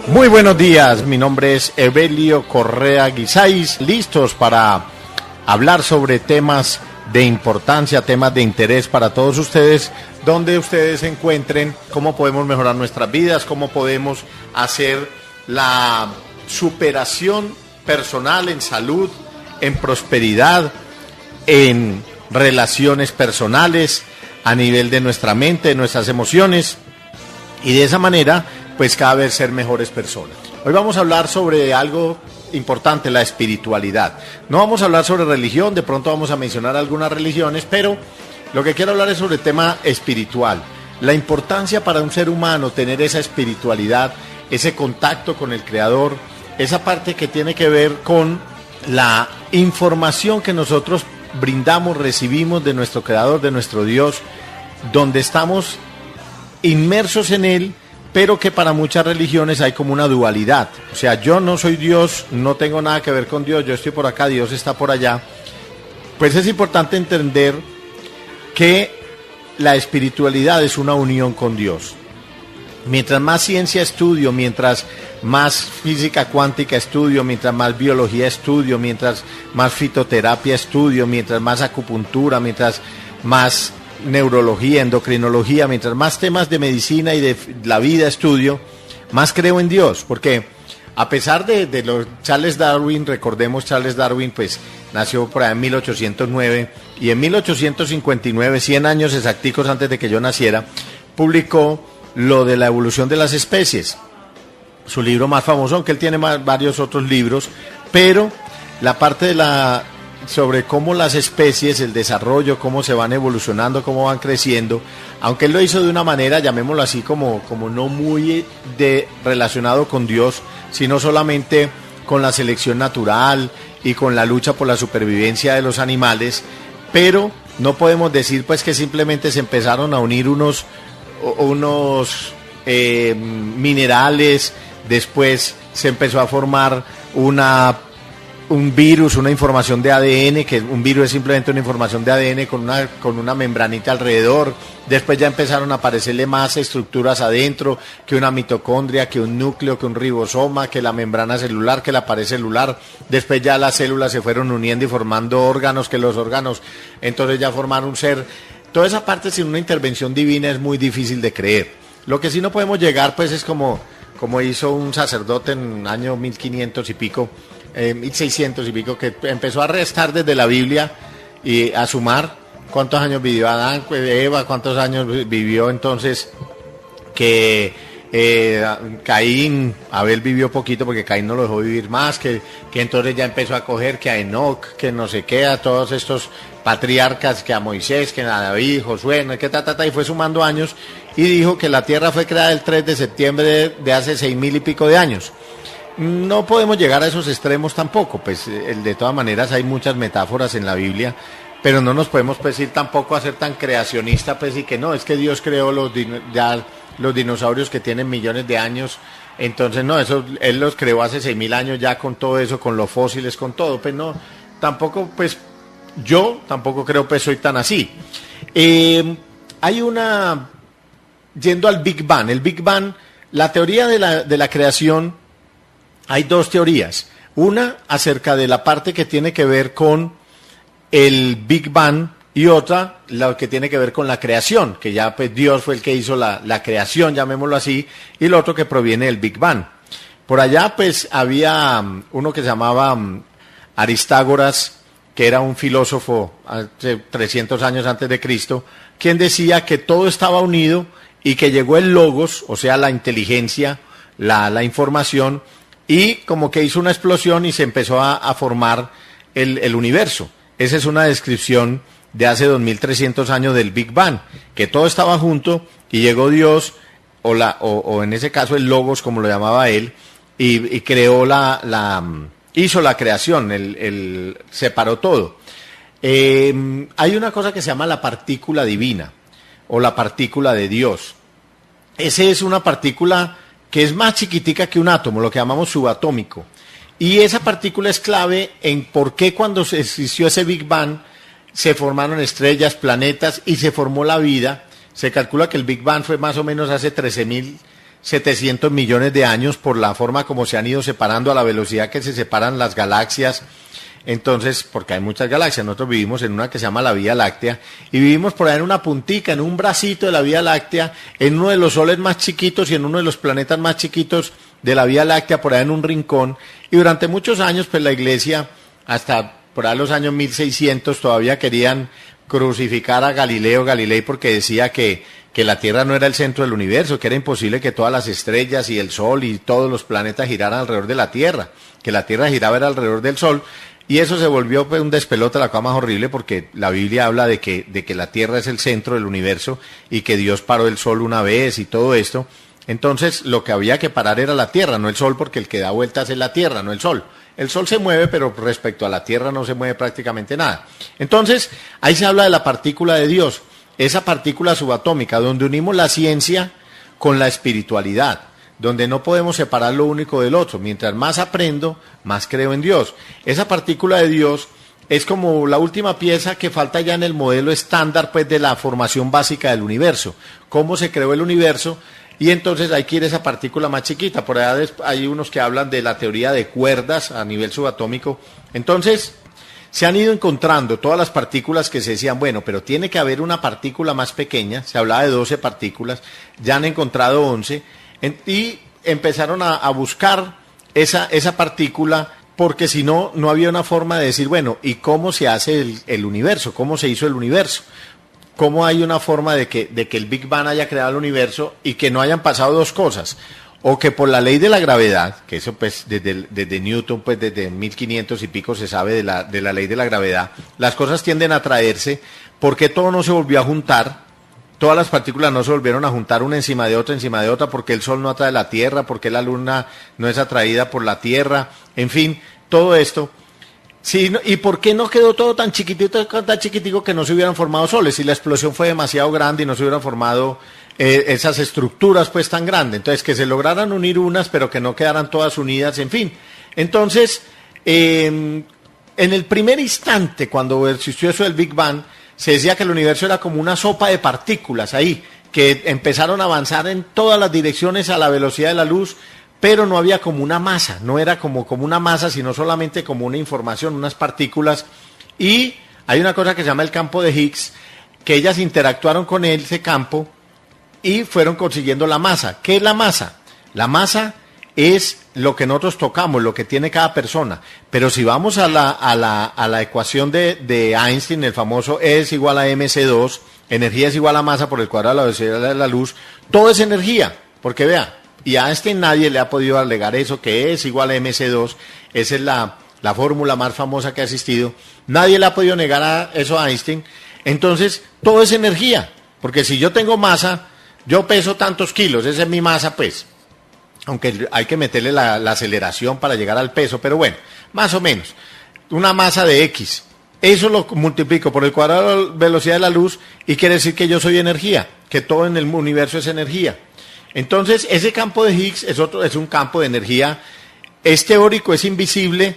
Muy buenos días, mi nombre es Evelio Correa Guisáis, listos para hablar sobre temas de importancia, temas de interés para todos ustedes, donde ustedes se encuentren, cómo podemos mejorar nuestras vidas, cómo podemos hacer la superación personal en salud, en prosperidad, en relaciones personales, a nivel de nuestra mente, de nuestras emociones, y de esa manera pues cada vez ser mejores personas. Hoy vamos a hablar sobre algo importante, la espiritualidad. No vamos a hablar sobre religión, de pronto vamos a mencionar algunas religiones, pero lo que quiero hablar es sobre el tema espiritual. La importancia para un ser humano tener esa espiritualidad, ese contacto con el Creador, esa parte que tiene que ver con la información que nosotros brindamos, recibimos de nuestro Creador, de nuestro Dios, donde estamos inmersos en Él, pero que para muchas religiones hay como una dualidad. O sea, yo no soy Dios, no tengo nada que ver con Dios, yo estoy por acá, Dios está por allá. Pues es importante entender que la espiritualidad es una unión con Dios. Mientras más ciencia estudio, mientras más física cuántica estudio, mientras más biología estudio, mientras más fitoterapia estudio, mientras más acupuntura, mientras más neurología, endocrinología, mientras más temas de medicina y de la vida estudio, más creo en Dios, porque a pesar de los Charles Darwin, recordemos Charles Darwin, pues nació por ahí en 1809 y en 1859, 100 años exacticos antes de que yo naciera, publicó lo de la evolución de las especies, su libro más famoso, aunque él tiene varios otros libros, pero la parte de sobre cómo las especies, el desarrollo, cómo se van evolucionando, cómo van creciendo, aunque él lo hizo de una manera, llamémoslo así, como no muy relacionado con Dios, sino solamente con la selección natural y con la lucha por la supervivencia de los animales, pero no podemos decir pues que simplemente se empezaron a unir unos minerales, después se empezó a formar un virus, una información de ADN, que un virus es simplemente una información de ADN con una membranita alrededor. Después ya empezaron a aparecerle más estructuras adentro, que una mitocondria, que un núcleo, que un ribosoma, que la membrana celular, que la pared celular. Después ya las células se fueron uniendo y formando órganos, que los órganos entonces ya formaron un ser. Toda esa parte sin una intervención divina es muy difícil de creer. Lo que sí no podemos llegar pues es como hizo un sacerdote en el año 1500 y pico, 1600 y pico, que empezó a restar desde la Biblia y a sumar cuántos años vivió Adán, Eva, cuántos años vivió entonces que Caín. Abel vivió poquito porque Caín no lo dejó vivir más, que entonces ya empezó a coger que a Enoc, que no sé qué, a todos estos patriarcas, que a Moisés, que a David, Josué, y fue sumando años y dijo que la tierra fue creada el 3 de septiembre de hace 6,000 y pico de años. No podemos llegar a esos extremos tampoco, pues de todas maneras hay muchas metáforas en la Biblia, pero no nos podemos pues ir tampoco a ser tan creacionista, pues y que no, es que Dios creó los dinosaurios que tienen millones de años, entonces no, eso Él los creó hace 6,000 años ya con todo eso, con los fósiles, con todo, pues no, tampoco pues yo tampoco creo pues soy tan así. Yendo al Big Bang, el Big Bang, la teoría de la creación, hay dos teorías. Una acerca de la parte que tiene que ver con el Big Bang y otra la que tiene que ver con la creación, que ya pues Dios fue el que hizo la creación, llamémoslo así, y lo otro que proviene del Big Bang. Por allá pues había uno que se llamaba Aristágoras, que era un filósofo hace 300 años antes de Cristo, quien decía que todo estaba unido y que llegó el logos, o sea la inteligencia, la información, y como que hizo una explosión y se empezó a formar el universo. Esa es una descripción de hace 2300 años del Big Bang, que todo estaba junto y llegó Dios, o en ese caso el logos, como lo llamaba él, y creó hizo la creación, separó todo. Hay una cosa que se llama la partícula divina, o la partícula de Dios. Esa es una partícula que es más chiquitica que un átomo, lo que llamamos subatómico. Y esa partícula es clave en por qué cuando se existió ese Big Bang se formaron estrellas, planetas y se formó la vida. Se calcula que el Big Bang fue más o menos hace 700 millones de años por la forma como se han ido separando a la velocidad que se separan las galaxias. Entonces, porque hay muchas galaxias, nosotros vivimos en una que se llama la Vía Láctea, y vivimos por ahí en una puntica, en un bracito de la Vía Láctea, en uno de los soles más chiquitos y en uno de los planetas más chiquitos de la Vía Láctea, por ahí en un rincón, y durante muchos años, pues la Iglesia, hasta por ahí los años 1600, todavía querían crucificar a Galileo Galilei porque decía que la Tierra no era el centro del universo, que era imposible que todas las estrellas y el Sol y todos los planetas giraran alrededor de la Tierra, que la Tierra giraba era alrededor del Sol. Y eso se volvió pues un despelote, la cosa más horrible, porque la Biblia habla de que la Tierra es el centro del universo y que Dios paró el Sol una vez y todo esto. Entonces lo que había que parar era la Tierra, no el Sol, porque el que da vueltas es la Tierra, no el Sol. El Sol se mueve, pero respecto a la Tierra no se mueve prácticamente nada. Entonces ahí se habla de la partícula de Dios, esa partícula subatómica, donde unimos la ciencia con la espiritualidad, donde no podemos separar lo único del otro. Mientras más aprendo, más creo en Dios. Esa partícula de Dios es como la última pieza que falta ya en el modelo estándar pues de la formación básica del universo. Cómo se creó el universo, y entonces hay que ir a esa partícula más chiquita. Por allá hay unos que hablan de la teoría de cuerdas a nivel subatómico. Entonces se han ido encontrando todas las partículas que se decían, bueno, pero tiene que haber una partícula más pequeña. Se hablaba de 12 partículas, ya han encontrado 11. Y empezaron a buscar esa partícula, porque si no, no había una forma de decir, bueno, ¿y cómo se hace el universo? ¿Cómo se hizo el universo? ¿Cómo hay una forma de que el Big Bang haya creado el universo y que no hayan pasado dos cosas? O que por la ley de la gravedad, que eso pues desde Newton, pues desde 1500 y pico se sabe de la ley de la gravedad, las cosas tienden a atraerse, porque todo no se volvió a juntar. Todas las partículas no se volvieron a juntar una encima de otra, porque el Sol no atrae la Tierra, porque la Luna no es atraída por la Tierra, en fin, todo esto. Sí, ¿y por qué no quedó todo tan chiquitico que no se hubieran formado soles? Si la explosión fue demasiado grande y no se hubieran formado esas estructuras pues tan grandes. Entonces, que se lograran unir unas, pero que no quedaran todas unidas, en fin. Entonces, en el primer instante, cuando existió eso del Big Bang, se decía que el universo era como una sopa de partículas ahí, que empezaron a avanzar en todas las direcciones a la velocidad de la luz, pero no había como una masa, no era como una masa, sino solamente como una información, unas partículas. Y hay una cosa que se llama el campo de Higgs, que ellas interactuaron con ese campo y fueron consiguiendo la masa. ¿Qué es la masa? La masa es lo que nosotros tocamos, lo que tiene cada persona. Pero si vamos a la ecuación de Einstein, el famoso E es igual a mc2, energía es igual a masa por el cuadrado de la velocidad de la luz, todo es energía, porque vea, y a Einstein nadie le ha podido alegar eso, que E es igual a mc2, esa es la fórmula más famosa que ha existido, nadie le ha podido negar eso a Einstein. Entonces, todo es energía, porque si yo tengo masa, yo peso tantos kilos, esa es mi masa pues, aunque hay que meterle la aceleración para llegar al peso, pero bueno, más o menos, una masa de X, eso lo multiplico por el cuadrado de la velocidad de la luz y quiere decir que yo soy energía, que todo en el universo es energía. Entonces, ese campo de Higgs es un campo de energía, es teórico, es invisible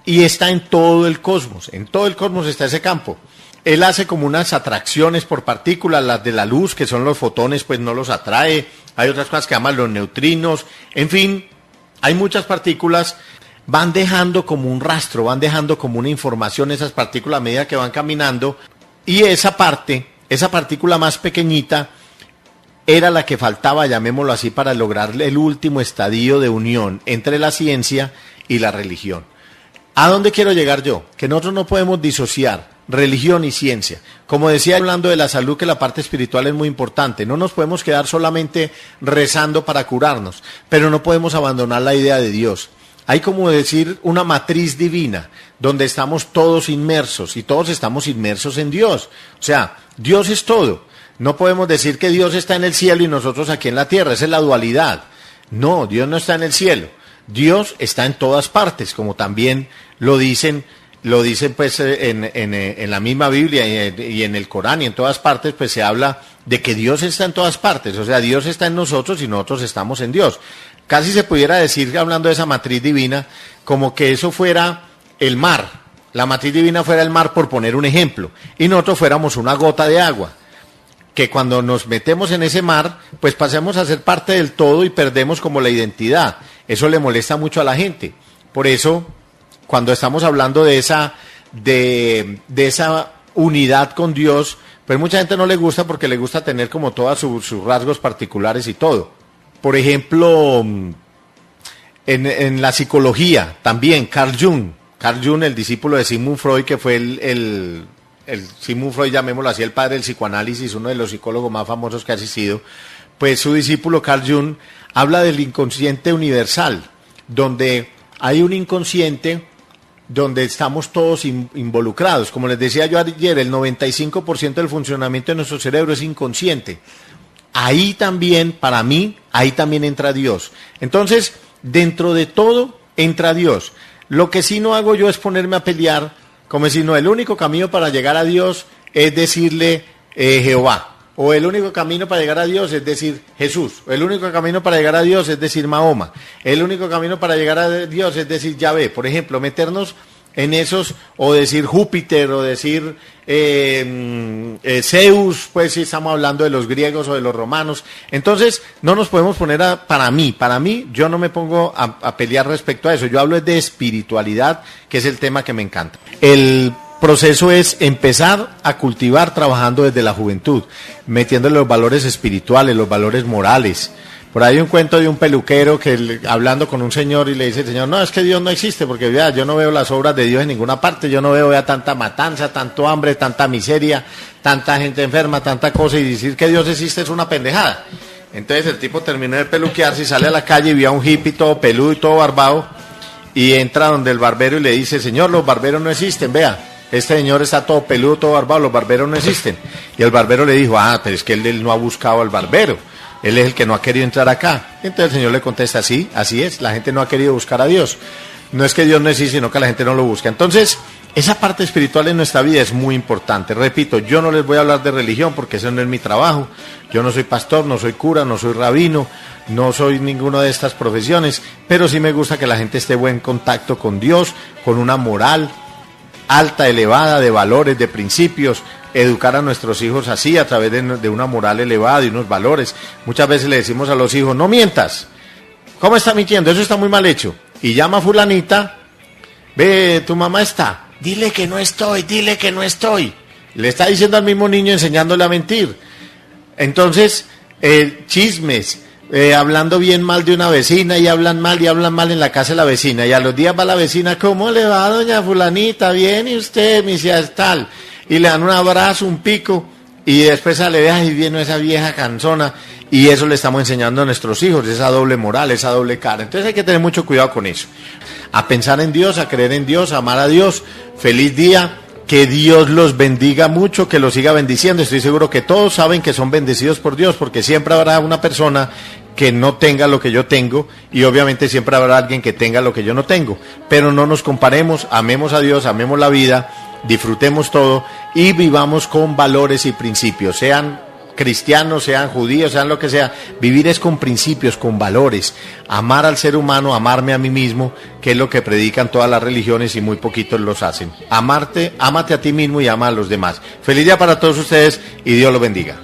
y está en todo el cosmos está ese campo. Él hace como unas atracciones por partículas, las de la luz, que son los fotones, pues no los atrae. Hay otras cosas que llaman los neutrinos. En fin, hay muchas partículas, van dejando como un rastro, van dejando como una información esas partículas a medida que van caminando. Y esa partícula más pequeñita, era la que faltaba, llamémoslo así, para lograr el último estadio de unión entre la ciencia y la religión. ¿A dónde quiero llegar yo? Que nosotros no podemos disociar religión y ciencia. Como decía, hablando de la salud, que la parte espiritual es muy importante. No nos podemos quedar solamente rezando para curarnos, pero no podemos abandonar la idea de Dios. Hay como decir una matriz divina, donde estamos todos inmersos, y todos estamos inmersos en Dios. O sea, Dios es todo. No podemos decir que Dios está en el cielo y nosotros aquí en la tierra, esa es la dualidad. No, Dios no está en el cielo. Dios está en todas partes, como también lo dicen pues en la misma Biblia y en el Corán y en todas partes, pues se habla de que Dios está en todas partes, o sea, Dios está en nosotros y nosotros estamos en Dios. Casi se pudiera decir, hablando de esa matriz divina, como que eso fuera el mar, la matriz divina fuera el mar, por poner un ejemplo, y nosotros fuéramos una gota de agua. que cuando nos metemos en ese mar, pues pasemos a ser parte del todo y perdemos como la identidad. Eso le molesta mucho a la gente. Por eso, cuando estamos hablando de esa unidad con Dios, pues mucha gente no le gusta porque le gusta tener como todos sus rasgos particulares y todo. Por ejemplo, en la psicología también, Carl Jung, el discípulo de Sigmund Freud, que fue el Sigmund Freud, llamémoslo así, el padre del psicoanálisis, uno de los psicólogos más famosos que ha existido, pues su discípulo Carl Jung habla del inconsciente universal, donde hay un inconsciente donde estamos todos involucrados. Como les decía yo ayer, el 95% del funcionamiento de nuestro cerebro es inconsciente. Ahí también, para mí, ahí también entra Dios. Entonces, dentro de todo, entra Dios. Lo que sí no hago yo es ponerme a pelear, como si no, el único camino para llegar a Dios es decirle Jehová. O el único camino para llegar a Dios es decir Jesús. O el único camino para llegar a Dios es decir Mahoma. El único camino para llegar a Dios es decir Yahvé. Por ejemplo, meternos en esos, o decir Júpiter, o decir Zeus, pues si estamos hablando de los griegos o de los romanos. Entonces, no nos podemos poner para mí, yo no me pongo a pelear respecto a eso. Yo hablo de espiritualidad, que es el tema que me encanta. El proceso es empezar a cultivar trabajando desde la juventud, metiéndole los valores espirituales, los valores morales. Por ahí un cuento de un peluquero que hablando con un señor y le dice el señor, no, es que Dios no existe, porque vea, yo no veo las obras de Dios en ninguna parte, yo no veo tanta matanza, tanto hambre, tanta miseria, tanta gente enferma, tanta cosa, y decir que Dios existe es una pendejada. Entonces el tipo termina de peluquearse y sale a la calle y ve a un hippie todo peludo y todo barbado, y entra donde el barbero y le dice, señor, los barberos no existen, vea. Este señor está todo peludo, todo barbado, los barberos no existen. Y el barbero le dijo, pero es que él no ha buscado al barbero. Él es el que no ha querido entrar acá. Entonces el señor le contesta, sí, así es, la gente no ha querido buscar a Dios. No es que Dios no existe, sino que la gente no lo busca. Entonces, esa parte espiritual en nuestra vida es muy importante. Repito, yo no les voy a hablar de religión porque ese no es mi trabajo. Yo no soy pastor, no soy cura, no soy rabino, no soy ninguna de estas profesiones, pero sí me gusta que la gente esté en buen contacto con Dios, con una moral alta, elevada, de valores, de principios, educar a nuestros hijos así, a través de una moral elevada y unos valores. Muchas veces le decimos a los hijos, no mientas. ¿Cómo está mintiendo? Eso está muy mal hecho. Y llama a fulanita, ve, tu mamá está, dile que no estoy, dile que no estoy. Le está diciendo al mismo niño, enseñándole a mentir. Entonces, chismes, hablando bien mal de una vecina y hablan mal en la casa de la vecina. Y a los días va la vecina, ¿cómo le va doña fulanita? Bien, y usted, mi cia es tal. Y le dan un abrazo, un pico, y después sale, ay, viene esa vieja cansona. Y eso le estamos enseñando a nuestros hijos, esa doble moral, esa doble cara. Entonces hay que tener mucho cuidado con eso. A pensar en Dios, a creer en Dios, a amar a Dios. Feliz día. Que Dios los bendiga mucho, que los siga bendiciendo. Estoy seguro que todos saben que son bendecidos por Dios, porque siempre habrá una persona que no tenga lo que yo tengo, y obviamente siempre habrá alguien que tenga lo que yo no tengo. Pero no nos comparemos, amemos a Dios, amemos la vida, disfrutemos todo y vivamos con valores y principios, sean cristianos, sean judíos, sean lo que sea. Vivir es con principios, con valores, amar al ser humano, amarme a mí mismo, que es lo que predican todas las religiones y muy poquitos los hacen. Ámate a ti mismo y ama a los demás. Feliz día para todos ustedes y Dios los bendiga.